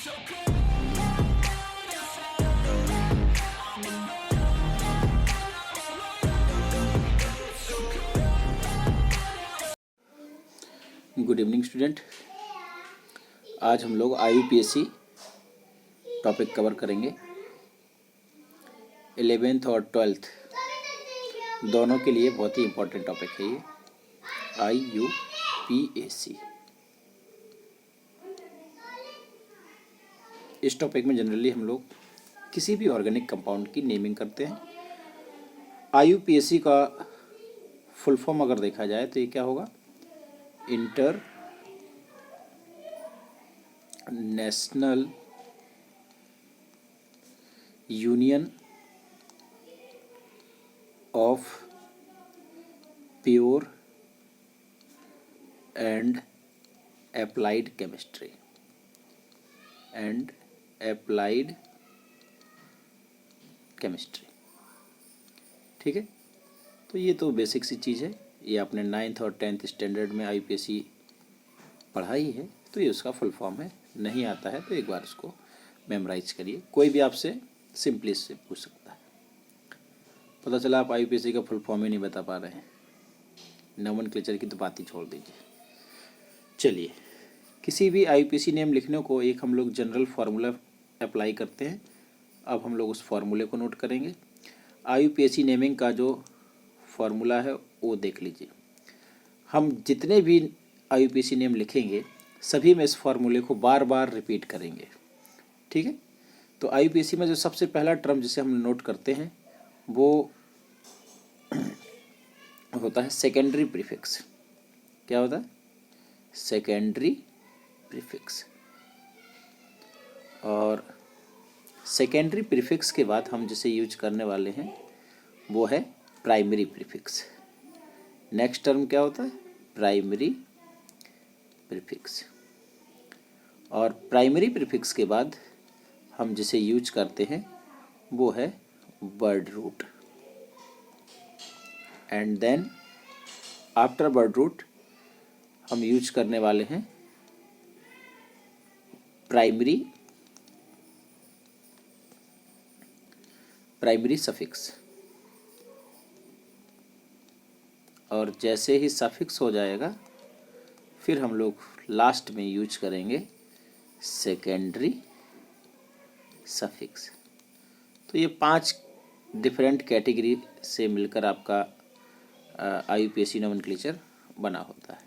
Good evening student. आज हम लोग IUPAC टॉपिक कवर करेंगे। 11th और 12th दोनों के लिए बहुत ही इम्पोर्टेंट टॉपिक है ये IUPAC। इस टॉपिक में जनरली हम लोग किसी भी ऑर्गेनिक कंपाउंड की नेमिंग करते हैं। IUPAC का फुल फॉर्म अगर देखा जाए तो ये क्या होगा? Inter national union of pure and applied chemistry ठीक है। तो ये तो बेसिक सी चीज़ है, ये आपने 9th और 10th स्टैंडर्ड में IUPAC पढ़ाई है, तो ये उसका फुल फॉर्म है। नहीं आता है तो एक बार उसको मेमोराइज करिए। कोई भी आपसे सिंपली से पूछ सकता है। पता चला आप IUPAC का फुल फॉर्म ही नहीं बता पा रहे हैं, नोमेनक्लेचर की तो बात ही छोड़ दीजिए। चलिए, किसी भी IUPAC नेम लिखने को एक हम लोग जनरल फार्मूला अप्लाई करते हैं। अब हम लोग उस फार्मूले को नोट करेंगे। IUPAC नेमिंग का जो फार्मूला है वो देख लीजिए। हम जितने भी IUPAC नेम लिखेंगे सभी में इस फार्मूले को बार बार रिपीट करेंगे, ठीक है। तो IUPAC में जो सबसे पहला टर्म जिसे हम नोट करते हैं वो होता है सेकेंडरी प्रीफिक्स। क्या होता है? Secondary prefix. और सेकेंडरी प्रीफिक्स के बाद हम जिसे यूज करने वाले हैं वो है प्राइमरी प्रीफिक्स। नेक्स्ट टर्म क्या होता है? Primary prefix. और प्राइमरी प्रीफिक्स के बाद हम जिसे यूज करते हैं वो है word root. And then after word root हम यूज करने वाले हैं प्राइमरी सफिक्स। और जैसे ही सफिक्स हो जाएगा फिर हम लोग लास्ट में यूज करेंगे सेकेंडरी सफिक्स। तो ये 5 डिफरेंट कैटेगरी से मिलकर आपका IUPAC नोमेनक्लेचर बना होता है,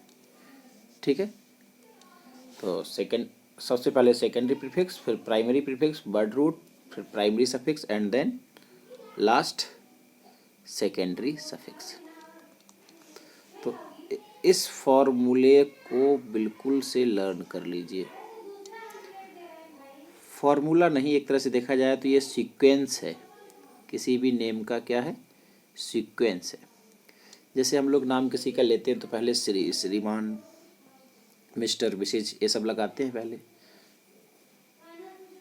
ठीक है। तो सबसे पहले सेकेंडरी प्रीफिक्स, फिर प्राइमरी प्रीफिक्स, वर्ड रूट, फिर primary suffix and then last secondary suffix. तो इस फॉर्मूले को बिल्कुल से लर्न कर लीजिए। फॉर्मूला नहीं, एक तरह से देखा जाए तो ये सीक्वेंस है। किसी भी नेम का क्या है? सीक्वेंस है। जैसे हम लोग नाम किसी का लेते हैं तो पहले श्रीमान, मिस्टर, मिसेज ये सब लगाते हैं पहले।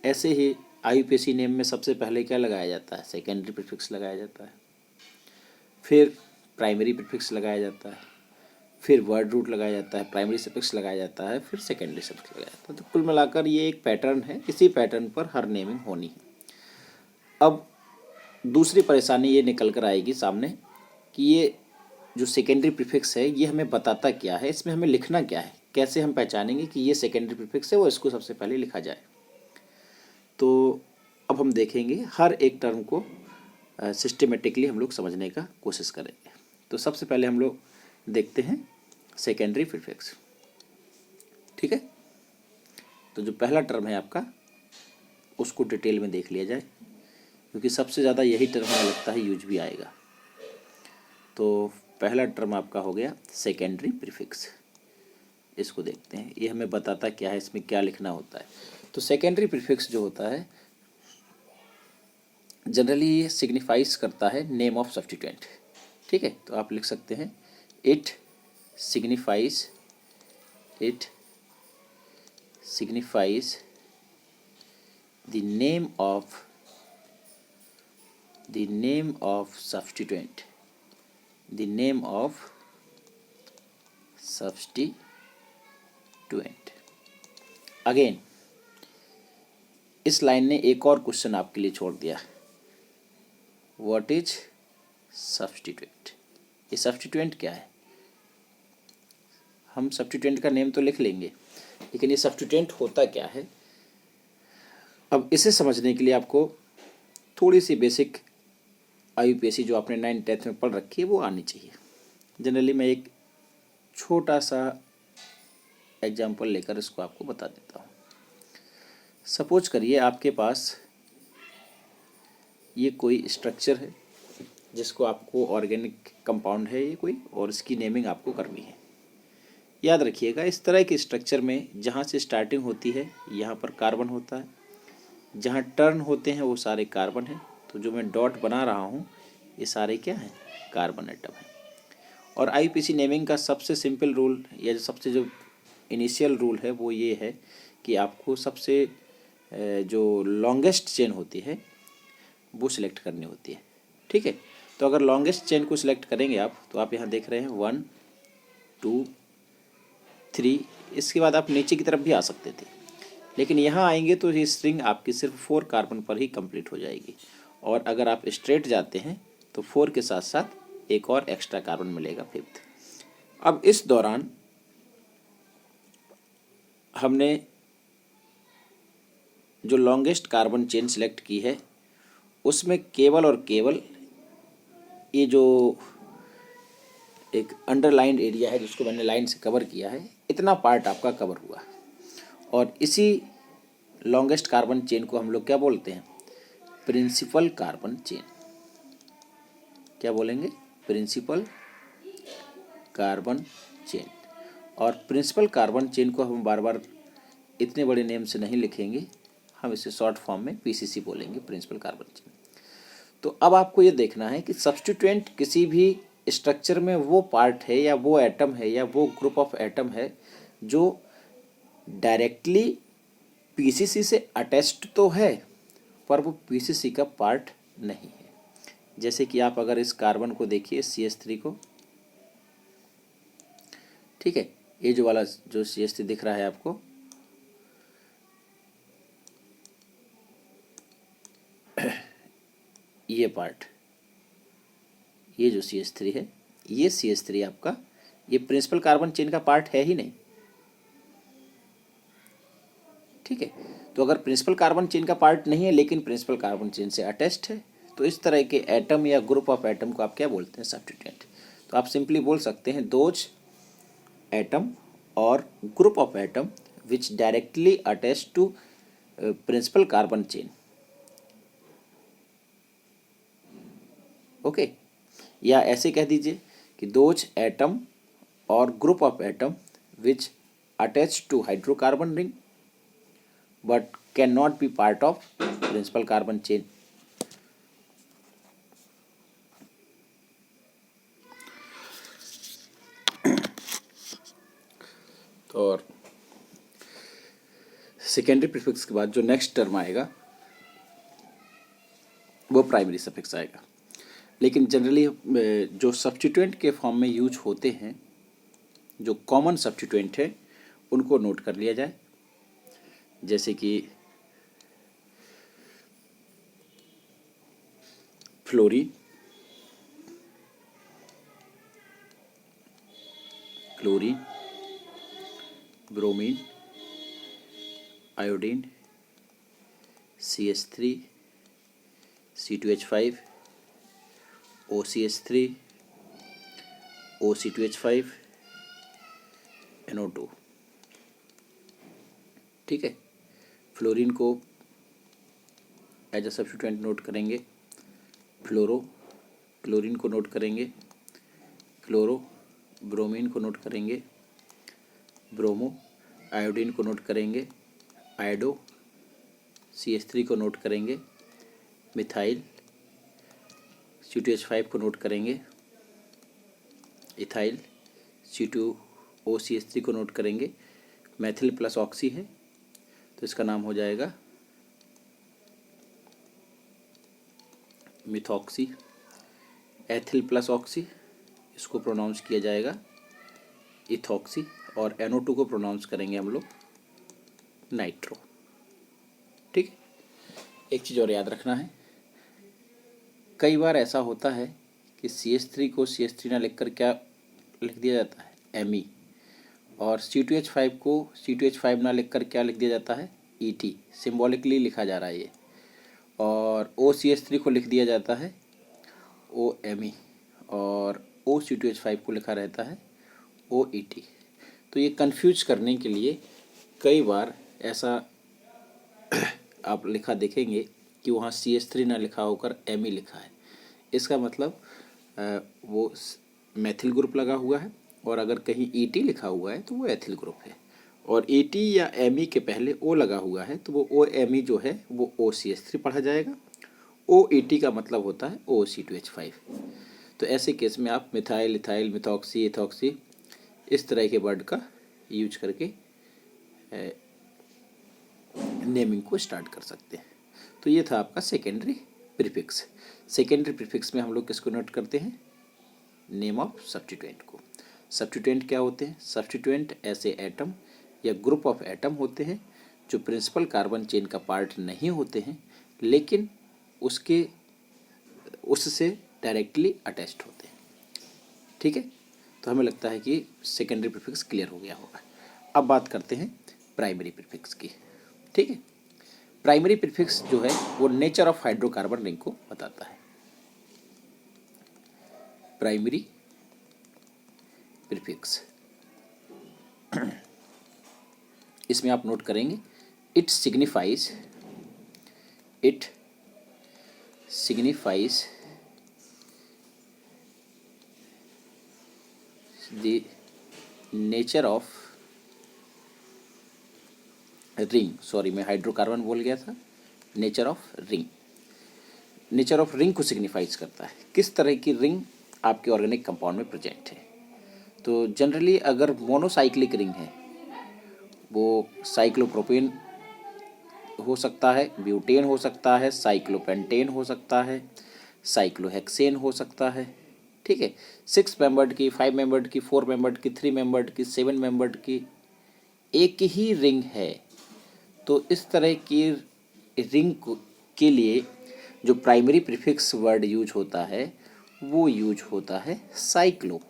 ऐसे ही IUPAC नेम में सबसे पहले क्या लगाया जाता है? सेकेंडरी प्रीफिक्स लगाया जाता है, फिर प्राइमरी प्रीफिक्स लगाया जाता है, फिर वर्ड रूट लगाया जाता है, प्राइमरी सफिक्स लगाया जाता है, फिर सेकेंडरी सफिक्स लगाया जाता है। तो कुल मिलाकर ये एक पैटर्न है, इसी पैटर्न पर हर नेमिंग होनी है। अब दूसरी परेशानी ये निकल कर आएगी सामने कि ये जो सेकेंडरी प्रीफिक्स है ये हमें बताता क्या है, इसमें हमें लिखना क्या है, कैसे हम पहचानेंगे कि ये सेकेंडरी प्रीफिक्स है, वो इसको सबसे पहले लिखा जाए। तो अब हम देखेंगे हर एक टर्म को सिस्टमेटिकली हम लोग समझने का कोशिश करेंगे। तो सबसे पहले हम लोग देखते हैं सेकेंडरी प्रीफिक्स, ठीक है। तो जो पहला टर्म है आपका उसको डिटेल में देख लिया जाए, क्योंकि सबसे ज़्यादा यही टर्म हमें लगता है यूज भी आएगा। तो पहला टर्म आपका हो गया सेकेंडरी प्रीफिक्स। इसको देखते हैं, ये हमें बताता क्या है, इसमें क्या लिखना होता है। तो सेकेंडरी प्रीफिक्स जो होता है जनरली ये सिग्निफाइज करता है नेम ऑफ सब्स्टिट्यूएंट, ठीक है। तो आप लिख सकते हैं it signifies the name of substituent, again इस लाइन ने एक और क्वेश्चन आपके लिए छोड़ दिया, व्हाट इज सब्स्टिट्यूएंट। ये सब्स्टिट्यूएंट क्या है? हम सब्स्टिट्यूएंट का नेम तो लिख लेंगे, लेकिन ये सब्स्टिट्यूएंट होता क्या है? अब इसे समझने के लिए आपको थोड़ी सी बेसिक IUPAC जो आपने 9th-10th में पढ़ रखी है वो आनी चाहिए। जनरली मैं एक छोटा सा एग्जाम्पल लेकर इसको आपको बता देता हूँ। सपोज करिए आपके पास ये कोई स्ट्रक्चर है जिसको आपको ऑर्गेनिक कंपाउंड है ये कोई, और इसकी नेमिंग आपको करनी है। याद रखिएगा, इस तरह के स्ट्रक्चर में जहाँ से स्टार्टिंग होती है यहाँ पर कार्बन होता है, जहाँ टर्न होते हैं वो सारे कार्बन हैं। तो जो मैं डॉट बना रहा हूँ ये सारे क्या हैं? कार्बन एटम है। और IUPAC नेमिंग का सबसे सिंपल रूल या सबसे जो इनिशियल रूल है वो ये है कि आपको सबसे जो लॉन्गेस्ट चेन होती है वो सिलेक्ट करनी होती है। ठीक है, तो अगर लॉन्गेस्ट चेन को सिलेक्ट करेंगे आप, तो आप यहाँ देख रहे हैं 1 2 3, इसके बाद आप नीचे की तरफ भी आ सकते थे, लेकिन यहाँ आएंगे तो ये स्ट्रिंग आपकी सिर्फ 4 कार्बन पर ही कंप्लीट हो जाएगी। और अगर आप स्ट्रेट जाते हैं तो 4 के साथ साथ एक और एक्स्ट्रा कार्बन मिलेगा 5th। अब इस दौरान हमने जो लॉन्गेस्ट कार्बन चेन सिलेक्ट की है उसमें केवल और केवल ये जो एक अंडरलाइंड एरिया है जिसको मैंने लाइन से कवर किया है, इतना पार्ट आपका कवर हुआ। और इसी लॉन्गेस्ट कार्बन चेन को हम लोग क्या बोलते हैं? Principal carbon chain. क्या बोलेंगे? Principal carbon chain. और प्रिंसिपल कार्बन चेन को हम बार बार इतने बड़े नेम से नहीं लिखेंगे, हम इसे शॉर्ट फॉर्म में PCC बोलेंगे, प्रिंसिपल कार्बन चेन। तो अब आपको ये देखना है कि सब्स्टिट्यूएंट किसी भी स्ट्रक्चर में वो पार्ट है या वो एटम है या वो ग्रुप ऑफ एटम है जो डायरेक्टली PCC से अटैच्ड तो है पर वो PCC का पार्ट नहीं है। जैसे कि आप अगर इस कार्बन को देखिए CH3 को, ठीक है, ये जो वाला जो CH3 दिख रहा है आपको, ये पार्ट, ये जो CH3 है, ये CH3 आपका ये प्रिंसिपल कार्बन चेन का पार्ट है ही नहीं। ठीक है, तो अगर प्रिंसिपल कार्बन चेन का पार्ट नहीं है लेकिन प्रिंसिपल कार्बन चेन से अटैच्ड है, तो इस तरह के एटम या ग्रुप ऑफ एटम को आप क्या बोलते हैं? सब्स्टिट्यूएंट। तो आप सिंपली बोल सकते हैं दोज एटम और group of atom which directly attach to principal carbon chain. Okay, या ऐसे कह दीजिए कि दोज एटम और group of atom which attach to hydrocarbon ring but cannot be part of principal carbon chain। तो और secondary prefix के बाद जो नेक्स्ट टर्म आएगा वो प्राइमरी सफिक्स आएगा। लेकिन जनरली जो सब्स्टिट्यूएंट के फॉर्म में यूज होते हैं, जो कॉमन सब्स्टिट्यूएंट है, उनको नोट कर लिया जाए। जैसे कि fluorine, chlorine, bromine, iodine, CH3, C2H5, OCH3, OC2H5, NO2। ठीक है, फ्लोरीन को एज अ सब्स्टिट्यूएंट नोट करेंगे, फ्लोरो, क्लोरीन को नोट करेंगे, क्लोरो, ब्रोमीन को नोट करेंगे, ब्रोमो, आयोडीन को नोट करेंगे, आयोडो, CH3 को नोट करेंगे, मिथाइल, C2H5 को नोट करेंगे, इथाइल, C2OCH3 को नोट करेंगे। मैथिल प्लस ऑक्सी है तो इसका नाम हो जाएगा मिथॉक्सी। एथिल प्लस ऑक्सी, इसको प्रोनाउंस किया जाएगा इथॉक्सी। और NO2 को प्रोनाउंस करेंगे हम लोग नाइट्रो। ठीक है, एक चीज़ और याद रखना है, कई बार ऐसा होता है कि CH3 को CH3 ना लिखकर क्या लिख दिया जाता है, Me, और C2H5 को C2H5 ना लिखकर क्या लिख दिया जाता है, Et। सिम्बॉलिकली लिखा जा रहा है ये। और OCH3 को लिख दिया जाता है OMe, और OC2H5 को लिखा रहता है OET। तो ये कंफ्यूज करने के लिए कई बार ऐसा आप लिखा देखेंगे कि वहाँ CH3 ना लिखा होकर Me लिखा है। इसका मतलब वो मैथिल ग्रुप लगा हुआ है, और अगर कहीं ET लिखा हुआ है तो वो एथिल ग्रुप है, और ET या Me के पहले O लगा हुआ है तो वो OMe जो है वो OCH3 पढ़ा जाएगा। OET का मतलब होता है OC2H5। तो ऐसे केस में आप मिथाइल, इथाइल, मिथॉक्सी, इथॉक्सी इस तरह के वर्ड का यूज करके नेमिंग को स्टार्ट कर सकते हैं। तो ये था आपका सेकेंडरी प्रीफिक्स। सेकेंडरी प्रीफिक्स में हम लोग किसको नोट करते हैं, नेम ऑफ सब्स्टिट्यूएंट को। सब्स्टिट्यूएंट क्या होते हैं, सब्स्टिट्यूएंट ऐसे एटम या ग्रुप ऑफ एटम होते हैं जो प्रिंसिपल कार्बन चेन का पार्ट नहीं होते हैं, लेकिन उससे डायरेक्टली अटैच्ड होते हैं। ठीक है, तो हमें लगता है कि सेकेंडरी प्रीफिक्स क्लियर हो गया होगा। अब बात करते हैं प्राइमरी प्रीफिक्स की। ठीक है, प्राइमरी प्रीफिक्स जो है वो नेचर ऑफ हाइड्रोकार्बन रिंग को बताता है। प्राइमरी प्रीफिक्स इसमें आप नोट करेंगे, it signifies the nature of ring, sorry मैं हाइड्रोकार्बन बोल गया था, नेचर ऑफ रिंग को सिग्निफाइज करता है। किस तरह की रिंग आपके ऑर्गेनिक कंपाउंड में प्रेजेंट है। तो जनरली अगर मोनोसाइक्लिक रिंग है, वो साइक्लोप्रोपेन हो सकता है, ब्यूटेन हो सकता है, साइक्लोपेंटेन हो सकता है, साइक्लोहेक्सेन हो सकता है। ठीक है, 6 मेंबर्ड की, 5 मेंबर्ड की, 4 मेंबर्ड की, 3 मेंबर्ड की, 7 मेंबर्ड की एक ही रिंग है। तो इस तरह की रिंग के लिए जो प्राइमरी प्रीफिक्स वर्ड यूज होता है वो यूज होता है साइक्लो।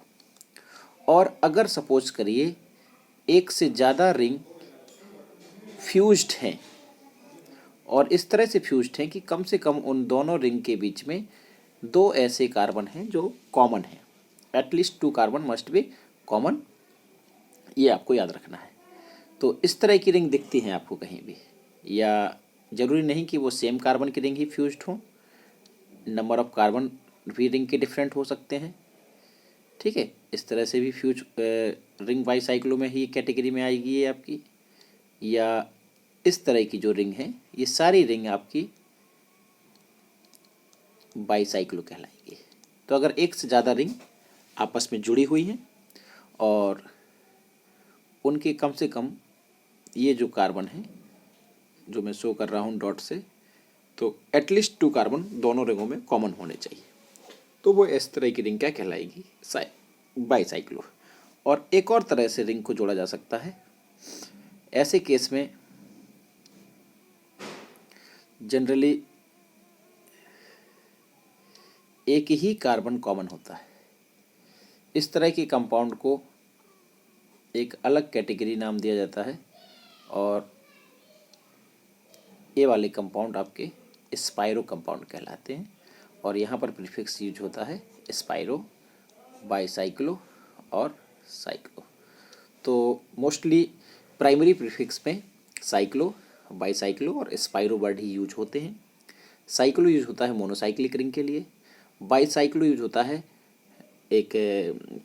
और अगर सपोज करिए एक से ज़्यादा रिंग फ्यूज्ड हैं, और इस तरह से फ्यूज्ड हैं कि कम से कम उन दोनों रिंग के बीच में 2 ऐसे कार्बन हैं जो कॉमन हैं, at least 2 carbon must be common, ये आपको याद रखना है। तो इस तरह की रिंग दिखती हैं आपको कहीं भी, या ज़रूरी नहीं कि वो सेम कार्बन की रिंग ही फ्यूज्ड हो, नंबर ऑफ कार्बन भी रिंग के डिफरेंट हो सकते हैं। ठीक है, इस तरह से भी फ्यूज रिंग बाईसाइक्लो में ही कैटेगरी में आएगी ये आपकी, या इस तरह की जो रिंग है ये सारी रिंग आपकी बाईसाइक्लो कहलाएगी। तो अगर एक से ज़्यादा रिंग आपस में जुड़ी हुई हैं और उनके कम से कम ये जो कार्बन है जो मैं शो कर रहा हूँ डॉट से, तो एटलीस्ट 2 कार्बन दोनों रिंगों में कॉमन होने चाहिए, तो वो इस तरह की रिंग क्या कहलाएगी, बाईसाइक्लो। और एक और तरह से रिंग को जोड़ा जा सकता है। ऐसे केस में जनरली एक ही कार्बन कॉमन होता है। इस तरह के कंपाउंड को एक अलग कैटेगरी नाम दिया जाता है, और ये वाले कंपाउंड आपके स्पाइरो कंपाउंड कहलाते हैं, और यहाँ पर प्रीफिक्स यूज होता है स्पाइरो, बाईसाइक्लो और साइक्लो। तो मोस्टली प्राइमरी प्रीफिक्स में साइक्लो, बाईसाइक्लो और स्पाइरो वर्ड ही यूज होते हैं। साइक्लो यूज होता है मोनोसाइक्लिक रिंग के लिए, बाईसाइक्लो यूज होता है एक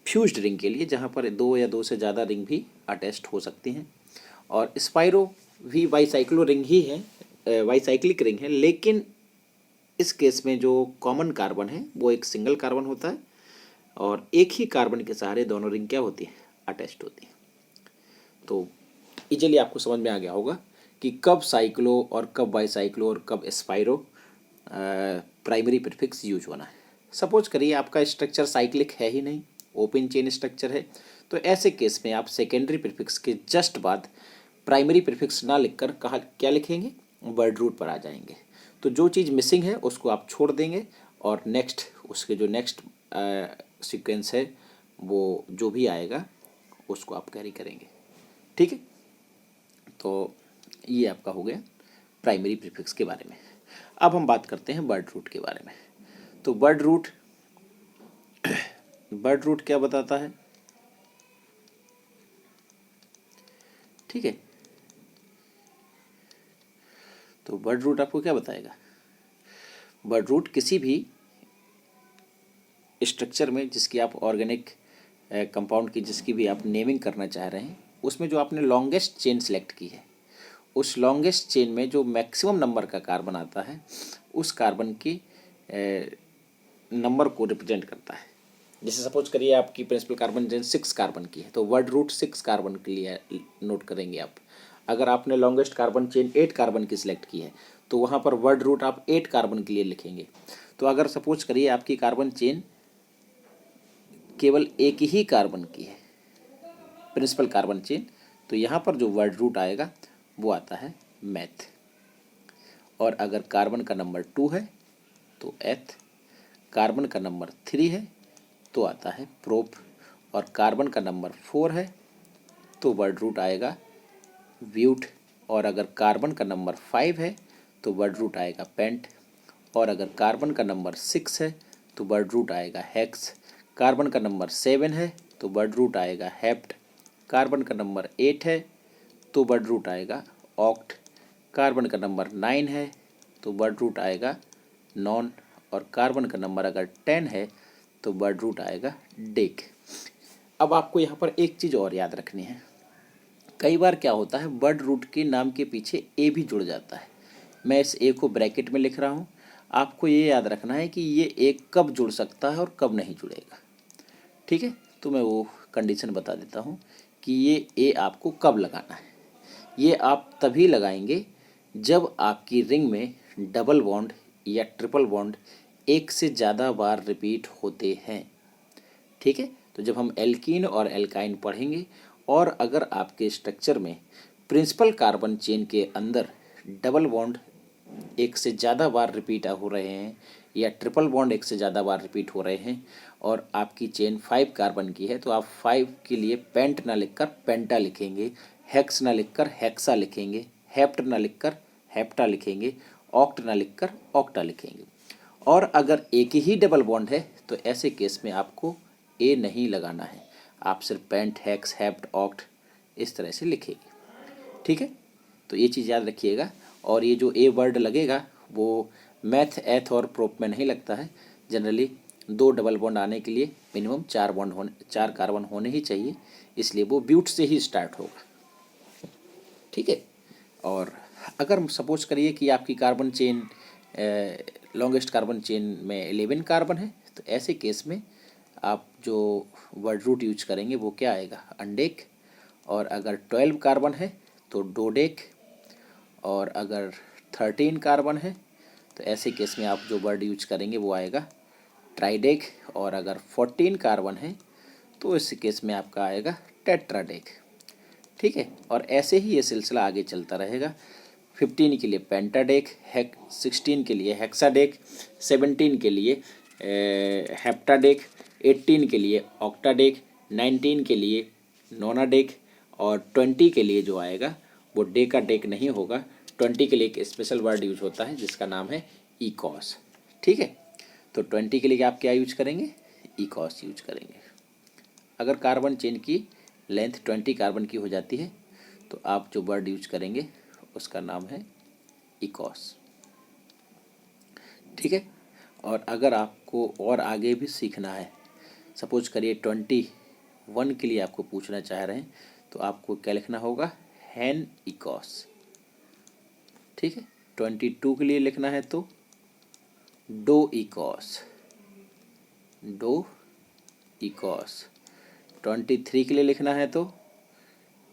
फ्यूज्ड रिंग के लिए जहाँ पर 2 या 2 से ज़्यादा रिंग भी अटैच्ड हो सकती हैं, और स्पाइरो भी बाईसाइक्लो रिंग ही है, बाईसाइक्लिक रिंग है, लेकिन इस केस में जो कॉमन कार्बन है वो एक सिंगल कार्बन होता है, और एक ही कार्बन के सहारे दोनों रिंग क्या होती है, अटैच्ड होती है। तो इजीली आपको समझ में आ गया होगा कि कब साइक्लो और कब बाईसाइक्लो और कब स्पाइरो प्राइमरी प्रीफिक्स यूज होना है। सपोज करिए आपका स्ट्रक्चर साइक्लिक है ही नहीं, ओपन चेन स्ट्रक्चर है, तो ऐसे केस में आप सेकेंडरी प्रीफिक्स के जस्ट बाद प्राइमरी प्रीफिक्स ना लिखकर कहा क्या लिखेंगे, वर्ड रूट पर आ जाएंगे। तो जो चीज़ मिसिंग है उसको आप छोड़ देंगे और नेक्स्ट उसके जो नेक्स्ट सीक्वेंस है वो जो भी आएगा उसको आप कैरी करेंगे। ठीक है, तो ये आपका हो गया प्राइमरी प्रीफिक्स के बारे में। अब हम बात करते हैं वर्ड रूट के बारे में। तो वर्ड रूट क्या बताता है? ठीक है, तो वर्ड रूट आपको क्या बताएगा? वर्ड रूट किसी भी स्ट्रक्चर में जिसकी आप ऑर्गेनिक कंपाउंड की जिसकी भी आप नेमिंग करना चाह रहे हैं, उसमें जो आपने लॉन्गेस्ट चेन सेलेक्ट की है, उस लॉन्गेस्ट चेन में जो मैक्सिमम नंबर का कार्बन आता है, उस कार्बन की नंबर को रिप्रेजेंट करता है। जैसे सपोज करिए आपकी प्रिंसिपल कार्बन चेन 6 कार्बन की है, तो वर्ड रूट 6 कार्बन के लिए नोट करेंगे आप। अगर आपने लॉन्गेस्ट कार्बन चेन 8 कार्बन की सिलेक्ट की है, तो वहाँ पर वर्ड रूट आप 8 कार्बन के लिए लिखेंगे। तो अगर सपोज करिए आपकी कार्बन चेन केवल एक ही कार्बन की है, प्रिंसिपल कार्बन चेन, तो यहाँ पर जो वर्ड रूट आएगा वो आता है मैथ। और अगर कार्बन का नंबर 2 है तो एथ, कार्बन का नंबर 3 है तो आता है प्रोप, और कार्बन का नंबर 4 है तो वर्ड रूट आएगा ब्यूट, और अगर कार्बन का नंबर 5 है तो वर्ड रूट आएगा पेंट, और अगर कार्बन का नंबर 6 है तो वर्ड रूट आएगा हेक्स, कार्बन का नंबर 7 है तो वर्ड रूट आएगा हेप्ट, कार्बन का नंबर 8 है तो वर्ड रूट आएगा ऑक्ट, कार्बन का नंबर 9 है तो वर्ड रूट आएगा नॉन, और कार्बन का नंबर अगर 10 है तो वर्ड रूट आएगा डेक। अब आपको यहाँ पर एक चीज़ और याद रखनी है। कई बार क्या होता है, वर्ड रूट के नाम के पीछे ए भी जुड़ जाता है। मैं इस ए को ब्रैकेट में लिख रहा हूँ, आपको ये याद रखना है कि ये ए कब जुड़ सकता है और कब नहीं जुड़ेगा। ठीक है, तो मैं वो कंडीशन बता देता हूँ कि ये ए आपको कब लगाना है। ये आप तभी लगाएंगे जब आपकी रिंग में डबल बॉन्ड या ट्रिपल बॉन्ड एक से ज़्यादा बार रिपीट होते हैं। ठीक है, तो जब हम एल्कीन और एल्काइन पढ़ेंगे और अगर आपके स्ट्रक्चर में प्रिंसिपल कार्बन चेन के अंदर डबल बॉन्ड एक से ज़्यादा बार रिपीट हो रहे हैं या ट्रिपल बॉन्ड एक से ज़्यादा बार रिपीट हो रहे हैं और आपकी चेन 5 कार्बन की है, तो आप 5 के लिए पेंट ना लिखकर पेंटा लिखेंगे, हेक्स ना लिखकर हेक्सा लिखेंगे, हेप्ट ना लिखकर हेप्टा लिखेंगे, ऑक्ट ना लिखकर ऑक्टा लिखेंगे। और अगर एक ही डबल बॉन्ड है तो ऐसे केस में आपको ए नहीं लगाना है, आप सिर्फ पेंट, हेक्स, हेप्ट, ऑक्ट इस तरह से लिखेंगे। ठीक है, तो ये चीज़ याद रखिएगा। और ये जो ए वर्ड लगेगा वो मैथ, एथ और प्रोप में नहीं लगता है। जनरली 2 डबल बॉन्ड आने के लिए मिनिमम 4 कार्बन होने ही चाहिए, इसलिए वो ब्यूट से ही स्टार्ट होगा। ठीक है, और अगर सपोज करिए कि आपकी carbon chain longest carbon chain में 11 कार्बन है, तो ऐसे केस में आप जो वर्ड रूट यूज करेंगे वो क्या आएगा, अंडेक, और अगर 12 कार्बन है तो डोडेक, और अगर 13 कार्बन है तो ऐसे केस में आप जो वर्ड यूज करेंगे वो आएगा ट्राइडेक, और अगर 14 कार्बन है तो इस केस में आपका आएगा टेट्राडेक। ठीक है, और ऐसे ही ये सिलसिला आगे चलता रहेगा। 15 के लिए पेंटाडेक, 16 के लिए हेक्साडेक, 17 के लिए हेप्टाडेक, 18 के लिए ऑक्टाडेक, 19 के लिए नोनाडेक, और 20 के लिए जो आएगा वो डेकाडेक नहीं होगा। 20 के लिए एक स्पेशल वर्ड यूज होता है जिसका नाम है इकॉस। ठीक है, तो 20 के लिए आप क्या यूज करेंगे, इकॉस यूज करेंगे। अगर कार्बन चेन की लेंथ 20 कार्बन की हो जाती है तो आप जो वर्ड यूज करेंगे उसका नाम है इकॉस। ठीक है, और अगर आपको और आगे भी सीखना है, सपोज करिए 21 के लिए आपको पूछना चाह रहे हैं, तो आपको क्या लिखना होगा, हैन इकॉस। ठीक है, 22 के लिए लिखना है तो डो इकॉस, डो इकॉस। 23 के लिए लिखना है तो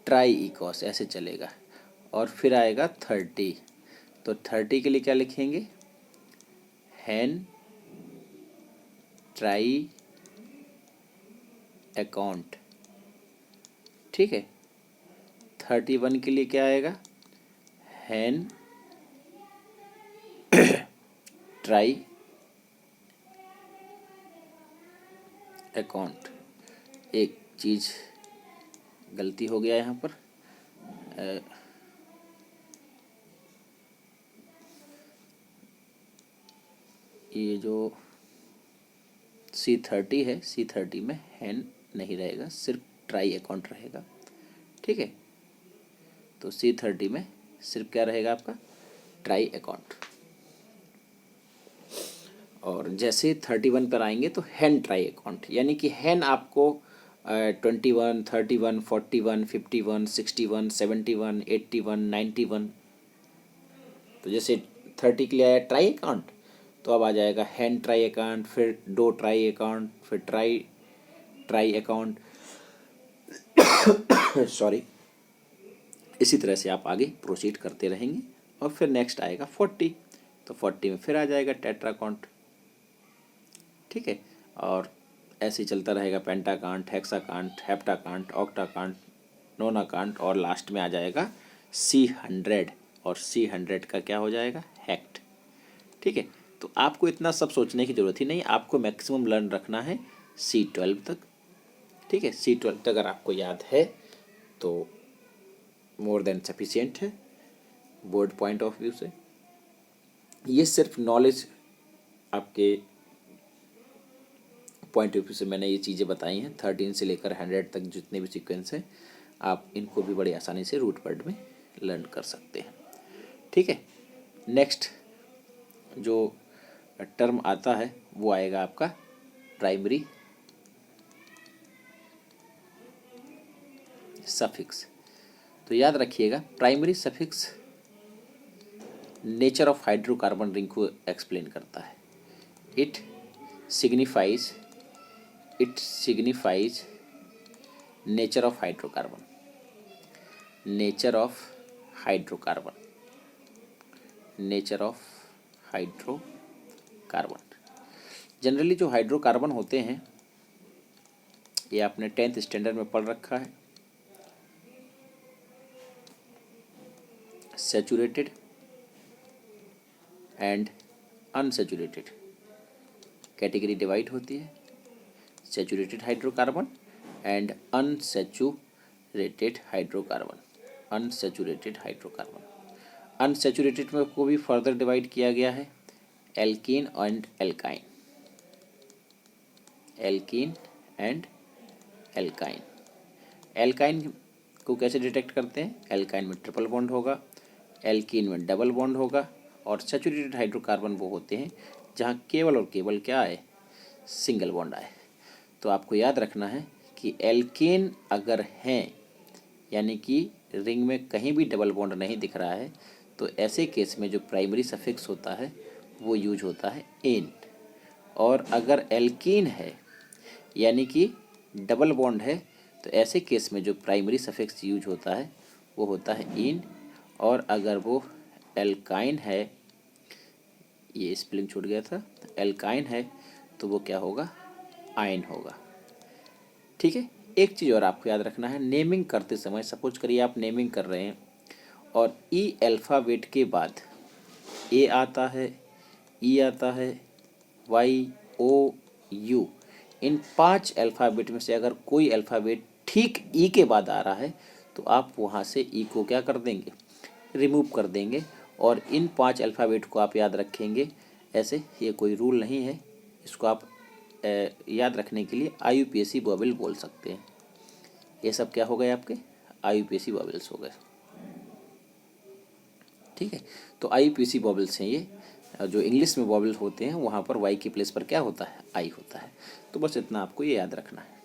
ट्राई इकॉस, ऐसे चलेगा। और फिर आएगा 30, तो 30 के लिए क्या लिखेंगे, हैन ट्राई अकाउंट। ठीक है, 31 के लिए क्या आएगा, हैन ट्राई अकाउंट। एक चीज़ गलती हो गया यहाँ पर, ये जो C30 है, C30 में हैन नहीं रहेगा, सिर्फ ट्राई अकाउंट रहेगा। ठीक है, तो C30 में सिर्फ क्या रहेगा आपका, ट्राई अकाउंट। और जैसे 31 पर आएंगे तो हैन ट्राई अकाउंट, यानी कि हैन आपको 21, 31, 41, 51, 61, 71, 81, 91। तो जैसे 30 के लिए आया ट्राई अकाउंट, तो अब आ जाएगा हैन ट्राई अकाउंट, फिर डो ट्राई अकाउंट, फिर ट्राई अकाउंट सॉरी। इसी तरह से आप आगे प्रोसीड करते रहेंगे और फिर नेक्स्ट आएगा 40, तो 40 में फिर आ जाएगा टेट्रा अकाउंट। ठीक है, और ऐसे ही चलता रहेगा पेंटाकांट, हेक्साकांट, हेप्टाकांट, ऑक्टाकांट, नोनाकांट, और लास्ट में आ जाएगा C100, और C100 का क्या हो जाएगा, हेक्ट। ठीक है, तो आपको इतना सब सोचने की ज़रूरत ही नहीं, आपको मैक्सिमम लर्न रखना है C12 तक। ठीक है, C12 तक अगर आपको याद है तो मोर देन सफिशिएंट है बोर्ड पॉइंट ऑफ व्यू से। ये सिर्फ नॉलेज आपके पॉइंट ऑफ व्यू से मैंने ये चीज़ें बताई हैं। 13 से लेकर 100 तक जितने भी सीक्वेंस हैं, आप इनको भी बड़ी आसानी से रूट वर्ड में लर्न कर सकते हैं। ठीक है, नेक्स्ट जो टर्म आता है वो आएगा आपका प्राइमरी सफिक्स। तो याद रखिएगा, primary suffix nature of hydrocarbon ring को एक्सप्लेन करता है। It signifies nature of hydrocarbon, nature of hydrocarbon. Generally जो हाइड्रोकार्बन होते हैं, ये आपने 10th स्टैंडर्ड में पढ़ रखा है। Saturated and unsaturated category divide होती है। Saturated hydrocarbon and unsaturated hydrocarbon. Unsaturated में को भी फर्दर डिवाइड किया गया है, एल्कीन एंड एल्काइन। एल्काइन को कैसे डिटेक्ट करते हैं, एल्काइन में ट्रिपल बॉन्ड होगा, एल्कीन में डबल बॉन्ड होगा, और सैचुरेटेड हाइड्रोकार्बन वो होते हैं जहाँ केवल और केवल क्या आए, सिंगल बॉन्ड आए। तो आपको याद रखना है कि एल्केन अगर हैं, यानी कि रिंग में कहीं भी डबल बॉन्ड नहीं दिख रहा है, तो ऐसे केस में जो प्राइमरी सफिक्स होता है वो यूज होता है एन। और अगर एल्कीन है यानी कि डबल बॉन्ड है, तो ऐसे केस में जो प्राइमरी सफिक्स यूज होता है वो होता है इन। और अगर वो एल्काइन है, ये स्पेलिंग छूट गया था, एल्काइन है तो वो क्या होगा, आइन होगा। ठीक है, एक चीज़ और आपको याद रखना है, नेमिंग करते समय सपोज करिए आप नेमिंग कर रहे हैं और ई अल्फ़ाबेट के बाद ए आता है, ई आता है, वाई, ओ, यू, इन 5 अल्फ़ाबेट में से अगर कोई अल्फ़ाबेट ठीक ई के बाद आ रहा है तो आप वहाँ से ई को क्या कर देंगे, रिमूव कर देंगे। और इन 5 अल्फ़ाबेट को आप याद रखेंगे ऐसे, ये कोई रूल नहीं है, इसको आप याद रखने के लिए IUPAC वॉवेल बोल सकते हैं। ये सब क्या हो गए आपके, IUPAC वॉवेल्स हो गए। ठीक है, तो IUPAC वॉवेल्स हैं ये। जो इंग्लिश में वॉवेल होते हैं वहाँ पर वाई के प्लेस पर क्या होता है, आई होता है। तो बस इतना आपको ये याद रखना है।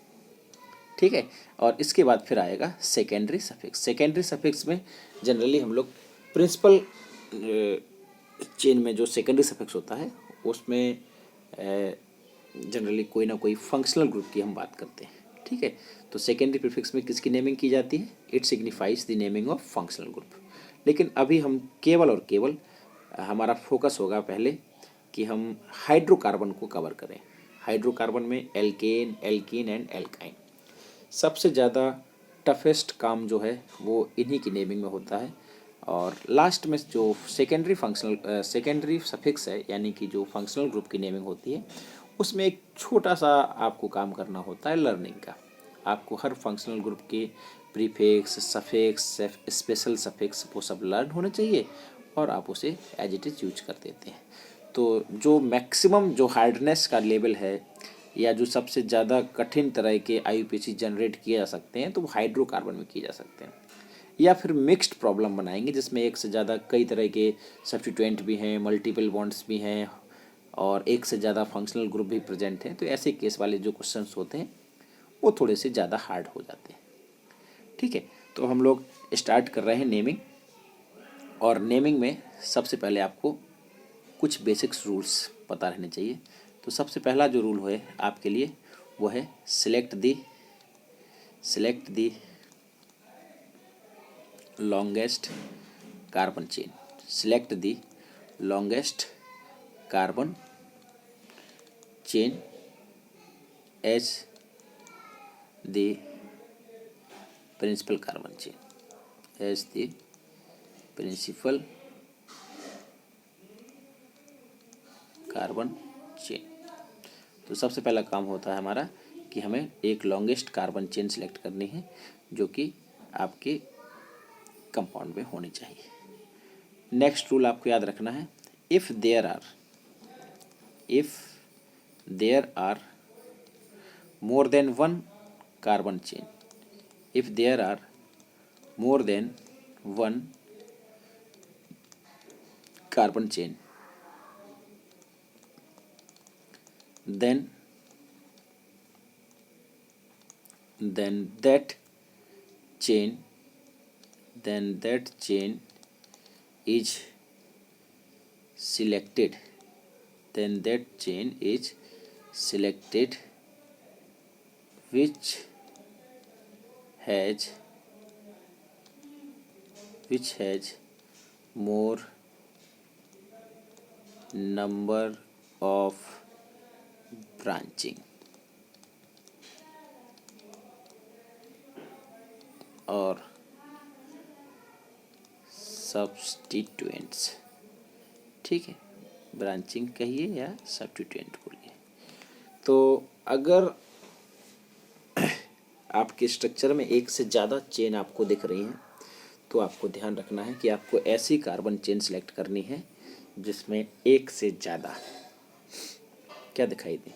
ठीक है, और इसके बाद फिर आएगा सेकेंडरी सफिक्स। सेकेंडरी सफिक्स में जनरली हम लोग प्रिंसिपल चेन में जो सेकेंडरी सफिक्स होता है उसमें जनरली कोई ना कोई फंक्शनल ग्रुप की हम बात करते हैं। ठीक है, तो सेकेंडरी प्रीफिक्स में किसकी नेमिंग की जाती है, it signifies the naming of functional group. लेकिन अभी हम केवल और केवल हमारा फोकस होगा पहले कि हम हाइड्रोकार्बन को कवर करें। हाइड्रोकार्बन में एल्केन, एल्कीन एंड एल्काइन। सबसे ज़्यादा टफेस्ट काम जो है वो इन्हीं की नेमिंग में होता है। और लास्ट में जो सेकेंडरी सफिक्स है, यानी कि जो फंक्शनल ग्रुप की नेमिंग होती है, उसमें एक छोटा सा आपको काम करना होता है लर्निंग का। आपको हर फंक्शनल ग्रुप के प्रीफिक्स, सफिक्स, स्पेशल सफिक्स वो सब लर्न होने चाहिए और आप उसे एज इट इज़ यूज कर देते हैं। तो जो मैक्सिमम जो हार्डनेस का लेवल है या जो सबसे ज़्यादा कठिन तरह के IUPAC जनरेट किए जा सकते हैं तो वो हाइड्रोकार्बन में किए जा सकते हैं, या फिर मिक्स्ड प्रॉब्लम बनाएंगे जिसमें एक से ज़्यादा कई तरह के सब्स्टिट्यूएंट भी हैं, मल्टीपल बॉन्ड्स भी हैं और एक से ज़्यादा फंक्शनल ग्रुप भी प्रेजेंट हैं। तो ऐसे केस वाले जो क्वेश्चंस होते हैं वो थोड़े से ज़्यादा हार्ड हो जाते हैं। ठीक है, तो हम लोग स्टार्ट कर रहे हैं नेमिंग। और नेमिंग में सबसे पहले आपको कुछ बेसिक्स रूल्स पता रहने चाहिए। तो सबसे पहला जो रूल है आपके लिए वो है select the longest carbon chain. Select the longest carbon chain as the principal carbon chain. As the principal carbon chain. तो सबसे पहला काम होता है हमारा कि हमें एक लॉन्गेस्ट कार्बन चेन सिलेक्ट करनी है जो कि आपके कंपाउंड में होनी चाहिए। नेक्स्ट रूल आपको याद रखना है, if there are more than one carbon chain, if there are more than one carbon chain, then that chain is selected, which has more number of branching और सब्स्टिट्यूएंट्स। ठीक है, ब्रांचिंग कहिए या substituent बोलिए। तो अगर आपके स्ट्रक्चर में एक से ज़्यादा चेन आपको दिख रही हैं तो आपको ध्यान रखना है कि आपको ऐसी कार्बन चेन सेलेक्ट करनी है जिसमें एक से ज़्यादा क्या दिखाई दे,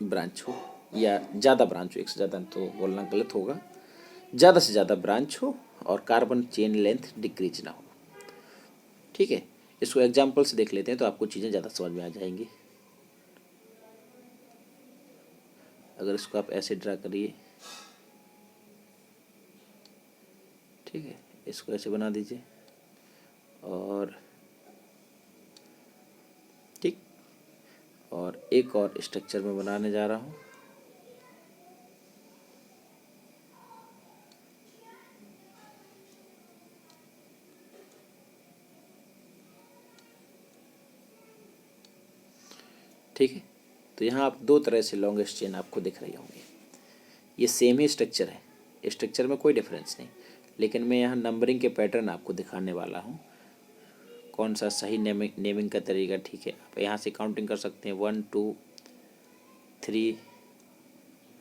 ब्रांच हो या ज़्यादा ब्रांच हो। एक से ज़्यादा तो बोलना गलत होगा, ज़्यादा से ज़्यादा ब्रांच हो और कार्बन चेन लेंथ डिक्रीज ना हो। ठीक है, इसको एग्जाम्पल से देख लेते हैं तो आपको चीज़ें ज़्यादा समझ में आ जाएंगी। अगर इसको आप ऐसे ड्रा करिए, ठीक है, इसको ऐसे बना दीजिए और ठीक, और एक और स्ट्रक्चर में बनाने जा रहा हूँ। ठीक है, तो यहाँ आप दो तरह से लॉन्गेस्ट चेन आपको दिख रही होंगी। ये सेम ही स्ट्रक्चर है, स्ट्रक्चर में कोई डिफरेंस नहीं, लेकिन मैं यहाँ नंबरिंग के पैटर्न आपको दिखाने वाला हूँ, कौन सा सही नेमिंग का तरीका। ठीक है, आप यहाँ से काउंटिंग कर सकते हैं 1 2 3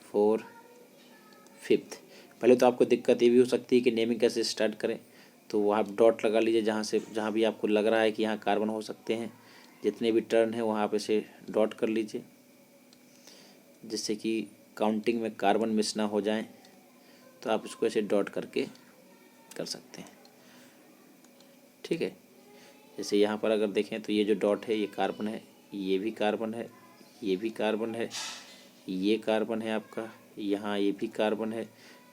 4 5। पहले तो आपको दिक्कत ये भी हो सकती है कि नेमिंग कैसे स्टार्ट करें, तो वहाँ आप डॉट लगा लीजिए जहाँ भी आपको लग रहा है कि यहाँ कार्बन हो सकते हैं। जितने भी टर्न है वहाँ आप इसे डॉट कर लीजिए जिससे कि काउंटिंग में कार्बन मिस ना हो जाए। तो आप इसको ऐसे डॉट करके कर सकते हैं। ठीक है, जैसे यहाँ पर अगर देखें तो ये जो डॉट है ये कार्बन है, ये भी कार्बन है, ये भी कार्बन है, ये कार्बन है आपका, यहाँ ये भी कार्बन है।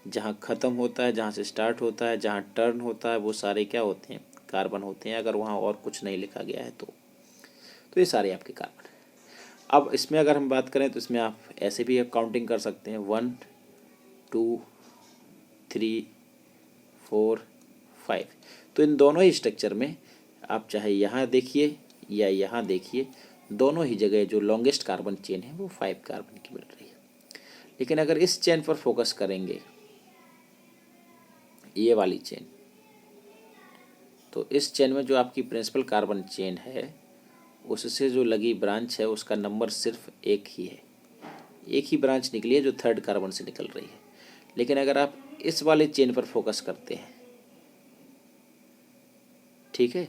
जहाँ ख़त्म होता है, जहाँ से स्टार्ट होता है, जहाँ टर्न होता है, वो सारे क्या होते हैं, कार्बन होते हैं। अगर वहाँ और कुछ नहीं लिखा गया है तो ये सारे आपके कार्बन हैं। अब इसमें अगर हम बात करें तो इसमें आप ऐसे भी काउंटिंग कर सकते हैं 1 2 3 4 5। तो इन दोनों ही स्ट्रक्चर में आप चाहे यहाँ देखिए या यहाँ देखिए, दोनों ही जगह जो लॉन्गेस्ट कार्बन चेन है वो 5 कार्बन की मिल रही है। लेकिन अगर इस चेन पर फोकस करेंगे, ये वाली चेन, तो इस चेन में जो आपकी प्रिंसिपल कार्बन चेन है उससे जो लगी ब्रांच है उसका नंबर सिर्फ एक ही है, एक ही ब्रांच निकली है जो थर्ड कार्बन से निकल रही है। लेकिन अगर आप इस वाले चेन पर फोकस करते हैं, ठीक है,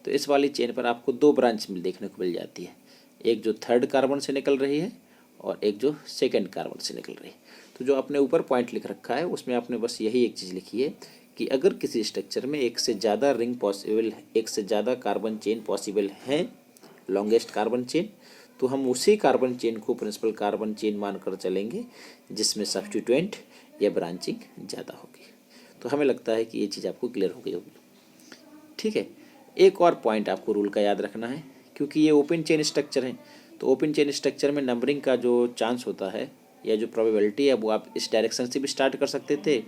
तो इस वाली चेन पर आपको दो ब्रांच देखने को मिल जाती है, एक जो थर्ड कार्बन से निकल रही है और एक जो सेकंड कार्बन से निकल रही है। तो जो आपने ऊपर पॉइंट लिख रखा है उसमें आपने बस यही एक चीज़ लिखी है कि अगर किसी स्ट्रक्चर में एक से ज़्यादा रिंग पॉसिबल, एक से ज़्यादा कार्बन चेन पॉसिबल हैं, लॉन्गेस्ट कार्बन चेन, तो हम उसी कार्बन चेन को प्रिंसिपल कार्बन चेन मानकर चलेंगे जिसमें सब्स्टिट्यूएंट या ब्रांचिंग ज़्यादा होगी। तो हमें लगता है कि ये चीज़ आपको क्लियर हो गई होगी, ठीक है। एक और पॉइंट आपको रूल का याद रखना है, क्योंकि ये ओपन चेन स्ट्रक्चर है, तो ओपन चेन स्ट्रक्चर में नंबरिंग का जो चांस होता है या जो प्रोबेबिलिटी है वो आप इस डायरेक्शन से भी स्टार्ट कर सकते थे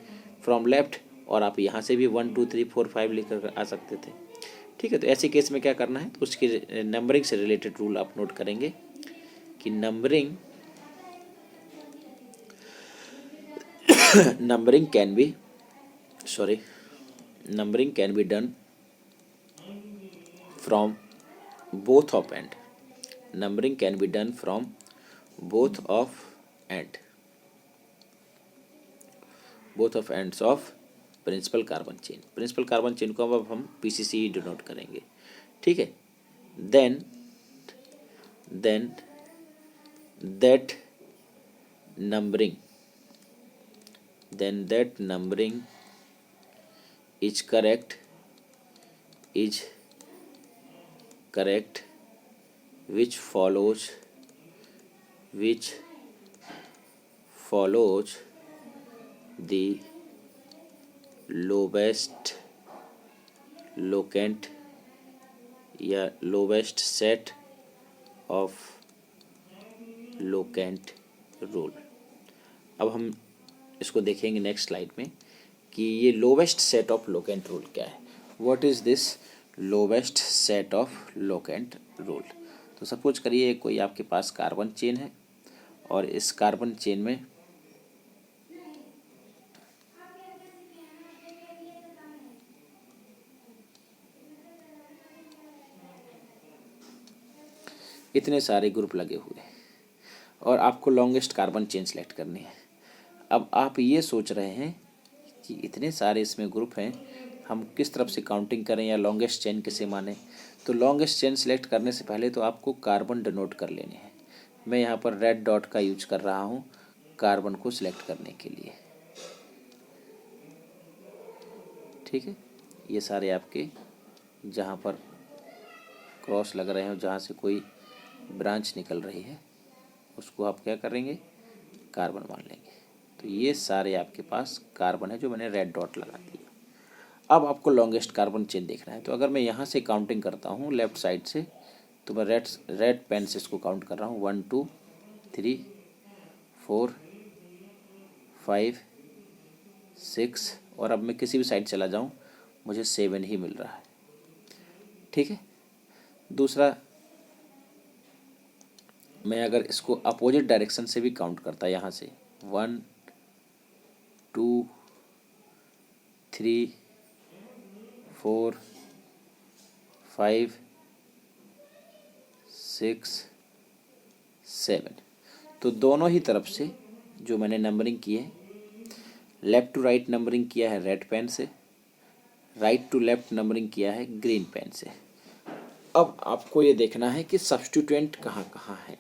फ्रॉम लेफ्ट, और आप यहाँ से भी 1 2 3 4 5 लिख कर आ सकते थे, ठीक है। तो ऐसे केस में क्या करना है, तो उसकी नंबरिंग से रिलेटेड रूल आप नोट करेंगे कि numbering can be done from both of end. Numbering can be done from both of ends of principal carbon chain. Principal carbon chain को अब हम PCC डिनोट करेंगे, ठीक है। Then that numbering is correct which follows the lowest locant या lowest set of locant rule। अब हम इसको देखेंगे नेक्स्ट स्लाइड में कि ये lowest set of locant rule क्या है। What is this lowest set of locant rule? तो सपोज करिए कोई आपके पास कार्बन चेन है और इस कार्बन चेन में इतने सारे ग्रुप लगे हुए हैं और आपको लॉन्गेस्ट कार्बन चेन सेलेक्ट करनी है। अब आप ये सोच रहे हैं कि इतने सारे इसमें ग्रुप हैं, हम किस तरफ से काउंटिंग करें या लॉन्गेस्ट चेन किसे माने। तो लॉन्गेस्ट चेन सेलेक्ट करने से पहले तो आपको कार्बन डिनोट कर लेने हैं। मैं यहाँ पर रेड डॉट का यूज कर रहा हूँ कार्बन को सिलेक्ट करने के लिए, ठीक है। ये सारे आपके जहाँ पर क्रॉस लग रहे हैं, जहाँ से कोई ब्रांच निकल रही है उसको आप क्या करेंगे, कार्बन मान लेंगे। तो ये सारे आपके पास कार्बन है जो मैंने रेड डॉट लगा दिया। अब आपको लॉन्गेस्ट कार्बन चेन देखना है। तो अगर मैं यहाँ से काउंटिंग करता हूँ लेफ्ट साइड से, तो मैं रेड पेन से इसको काउंट कर रहा हूँ 1 2 3 4 5 6, और अब मैं किसी भी साइड चला जाऊँ मुझे 7 ही मिल रहा है, ठीक है। दूसरा, मैं अगर इसको अपोजिट डायरेक्शन से भी काउंट करता यहाँ से 1 2 3 4 5 6 7, तो दोनों ही तरफ से जो मैंने नंबरिंग की है, लेफ़्ट टू राइट नंबरिंग किया है रेड पेन से, राइट टू लेफ़्ट नंबरिंग किया है ग्रीन पेन से। अब आपको ये देखना है कि सब्स्टिट्यूएंट कहाँ कहाँ है।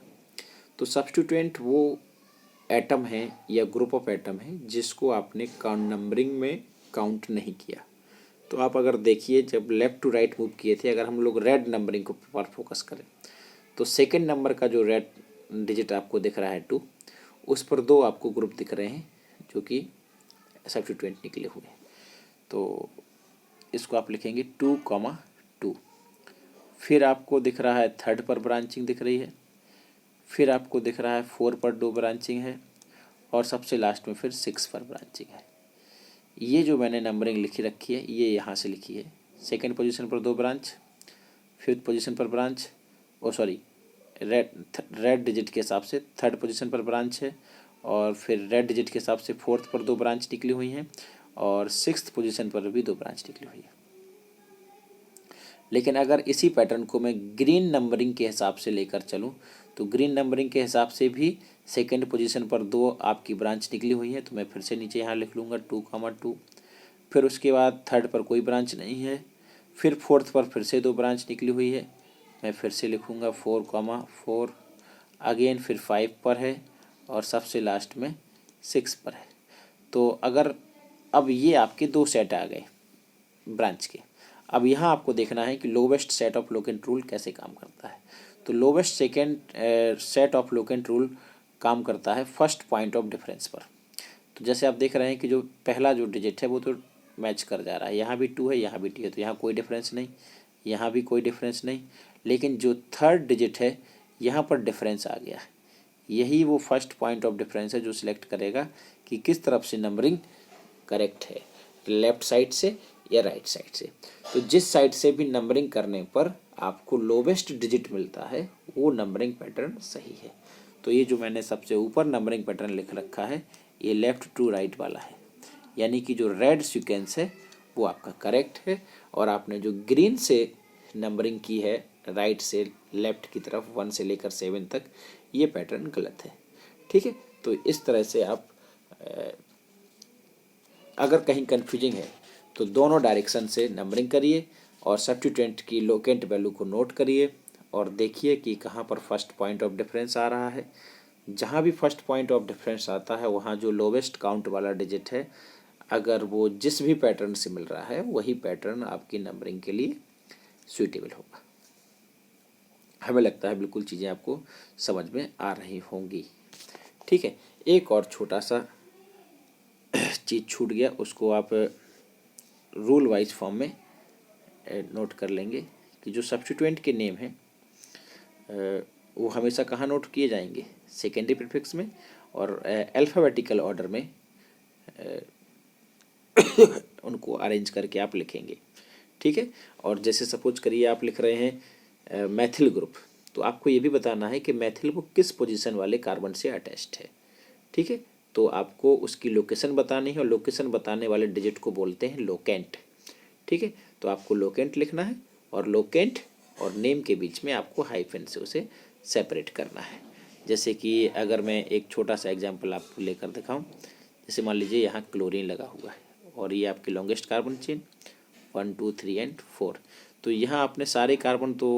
तो सब्स्टिट्यूएंट वो एटम है या ग्रुप ऑफ एटम है जिसको आपने नंबरिंग में काउंट नहीं किया। तो आप अगर देखिए जब लेफ़्ट टू राइट मूव किए थे, अगर हम लोग रेड नंबरिंग को पर फोकस करें तो सेकंड नंबर का जो रेड डिजिट आपको दिख रहा है 2, उस पर 2 आपको ग्रुप दिख रहे हैं जो कि सब्स्टिट्यूएंट निकले हुए हैं। तो इसको आप लिखेंगे 2, 2। फिर आपको दिख रहा है थर्ड पर ब्रांचिंग दिख रही है, फिर आपको दिख रहा है 4 पर 2 ब्रांचिंग है, और सबसे लास्ट में फिर 6 पर ब्रांचिंग है। ये जो मैंने नंबरिंग लिखी रखी है ये यहाँ से लिखी है। सेकंड पोजीशन पर 2 ब्रांच, फिफ्थ पोजीशन पर ब्रांच, रेड डिजिट के हिसाब से थर्ड पोजीशन पर ब्रांच है, और फिर रेड डिजिट के हिसाब से फोर्थ पर 2 ब्रांच निकली हुई हैं, और सिक्स्थ पोजीशन पर भी 2 ब्रांच निकली हुई है। लेकिन अगर इसी पैटर्न को मैं ग्रीन नंबरिंग के हिसाब से लेकर चलूँ तो ग्रीन नंबरिंग के हिसाब से भी सेकेंड पोजीशन पर 2 आपकी ब्रांच निकली हुई है, तो मैं फिर से नीचे यहाँ लिख लूँगा 2,2। फिर उसके बाद थर्ड पर कोई ब्रांच नहीं है, फिर फोर्थ पर फिर से 2 ब्रांच निकली हुई है, मैं फिर से लिखूँगा 4,4 अगेन, फिर 5 पर है और सबसे लास्ट में 6 पर है। तो अगर अब ये आपके 2 सेट आ गए ब्रांच के। अब यहाँ आपको देखना है कि lowest set of locant rule कैसे काम करता है। तो lowest second set of locant rule काम करता है फर्स्ट पॉइंट ऑफ डिफरेंस पर। तो जैसे आप देख रहे हैं कि जो पहला जो डिजिट है वो तो मैच कर जा रहा है, यहाँ भी 2 है, यहाँ भी 2 है, तो यहाँ कोई डिफरेंस नहीं, यहाँ भी कोई डिफरेंस नहीं। लेकिन जो थर्ड डिजिट है यहाँ पर डिफरेंस आ गया है, यही वो फर्स्ट पॉइंट ऑफ डिफरेंस है जो सिलेक्ट करेगा कि किस तरफ से नंबरिंग करेक्ट है, लेफ्ट साइड से या राइट साइड से। तो जिस साइड से भी नंबरिंग करने पर आपको लोवेस्ट डिजिट मिलता है वो नंबरिंग पैटर्न सही है। तो ये जो मैंने सबसे ऊपर नंबरिंग पैटर्न लिख रखा है ये लेफ़्ट टू राइट वाला है, यानी कि जो रेड सीक्वेंस है वो आपका करेक्ट है, और आपने जो ग्रीन से नंबरिंग की है राइट से लेफ़्ट की तरफ 1 से लेकर 7 तक, ये पैटर्न गलत है। ठीक है, तो इस तरह से आप अगर कहीं कन्फ्यूजिंग है तो दोनों डायरेक्शन से नंबरिंग करिए और सब्स्टिट्यूएंट की लोकेंट वैल्यू को नोट करिए और देखिए कि कहाँ पर फर्स्ट पॉइंट ऑफ डिफरेंस आ रहा है। जहाँ भी फर्स्ट पॉइंट ऑफ डिफरेंस आता है वहाँ जो लोवेस्ट काउंट वाला डिजिट है, अगर वो जिस भी पैटर्न से मिल रहा है वही पैटर्न आपकी नंबरिंग के लिए सूटेबल होगा। हमें लगता है बिल्कुल चीज़ें आपको समझ में आ रही होंगी। ठीक है, एक और छोटा सा चीज़ छूट गया, उसको आप रूल वाइज फॉर्म में नोट कर लेंगे कि जो सब्स्टिट्यूएंट के नेम हैं वो हमेशा कहाँ नोट किए जाएंगे, सेकेंडरी प्रीफिक्स में, और अल्फ़ाबेटिकल ऑर्डर में उनको अरेंज करके आप लिखेंगे। ठीक है, और जैसे सपोज करिए आप लिख रहे हैं मैथिल ग्रुप, तो आपको ये भी बताना है कि मैथिल वो किस पोजीशन वाले कार्बन से अटैच्ड है। ठीक है, तो आपको उसकी लोकेशन बतानी है और लोकेशन बताने वाले डिजिट को बोलते हैं लोकेंट। ठीक है, तो आपको लोकेंट लिखना है और लोकेंट और नेम के बीच में आपको हाइफन से उसे सेपरेट करना है। जैसे कि अगर मैं एक छोटा सा एग्जांपल आपको लेकर दिखाऊं, जैसे मान लीजिए यहाँ क्लोरीन लगा हुआ है और ये आपकी लॉन्गेस्ट कार्बन चेन 1 2 3 एंड 4, तो यहाँ आपने सारे कार्बन तो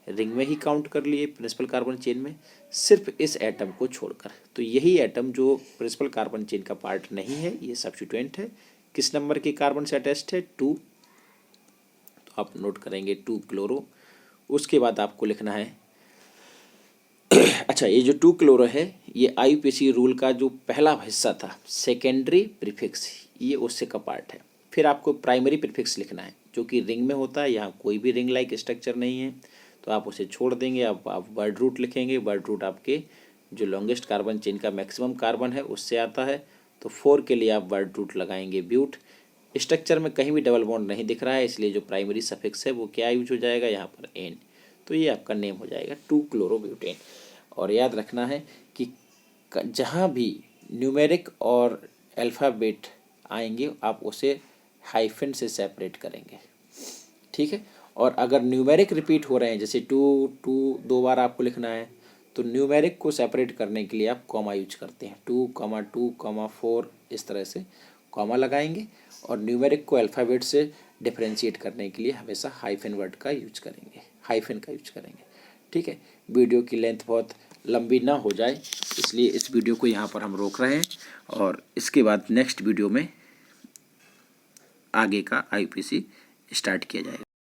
रिंग में ही काउंट कर लिए प्रिंसिपल कार्बन चेन में, सिर्फ इस एटम को छोड़कर। तो यही एटम जो प्रिंसिपल कार्बन चेन का पार्ट नहीं है ये सब्स्टिट्यूएंट है। किस नंबर के कार्बन से अटैच्ड है, 2, तो आप नोट करेंगे 2 क्लोरो। उसके बाद आपको लिखना है अच्छा, ये जो 2 क्लोरो है ये IUPAC रूल का जो पहला हिस्सा था सेकेंडरी प्रीफिक्स, ये उससे का पार्ट है। फिर आपको प्राइमरी प्रीफिक्स लिखना है जो कि रिंग में होता है, यहाँ कोई भी रिंग लाइक स्ट्रक्चर नहीं है तो आप उसे छोड़ देंगे। आप वर्ड रूट लिखेंगे, वर्ड रूट आपके जो लॉन्गेस्ट कार्बन चेन का मैक्सिमम कार्बन है उससे आता है, तो 4 के लिए आप वर्ड रूट लगाएंगे ब्यूट। स्ट्रक्चर में कहीं भी डबल बॉन्ड नहीं दिख रहा है इसलिए जो प्राइमरी सफिक्स है वो क्या यूज हो जाएगा यहाँ पर एन, तो ये आपका नेम हो जाएगा 2 क्लोरोब्यूटेन। और याद रखना है कि जहाँ भी न्यूमेरिक और अल्फ़ाबेट आएंगे आप उसे हाइफन से सेपरेट करेंगे। ठीक है, और अगर न्यूमेरिक रिपीट हो रहे हैं जैसे 2 2 2 बार आपको लिखना है तो न्यूमेरिक को सेपरेट करने के लिए आप कॉमा यूज करते हैं, 2, 4 इस तरह से कॉमा लगाएंगे, और न्यूमेरिक को अल्फ़ाबेट से डिफरेंशिएट करने के लिए हमेशा हाइफन वर्ड का यूज करेंगे, हाइफन का यूज करेंगे। ठीक है, वीडियो की लेंथ बहुत लंबी ना हो जाए इसलिए इस वीडियो को यहाँ पर हम रोक रहे हैं और इसके बाद नेक्स्ट वीडियो में आगे का IUPAC स्टार्ट किया जाएगा।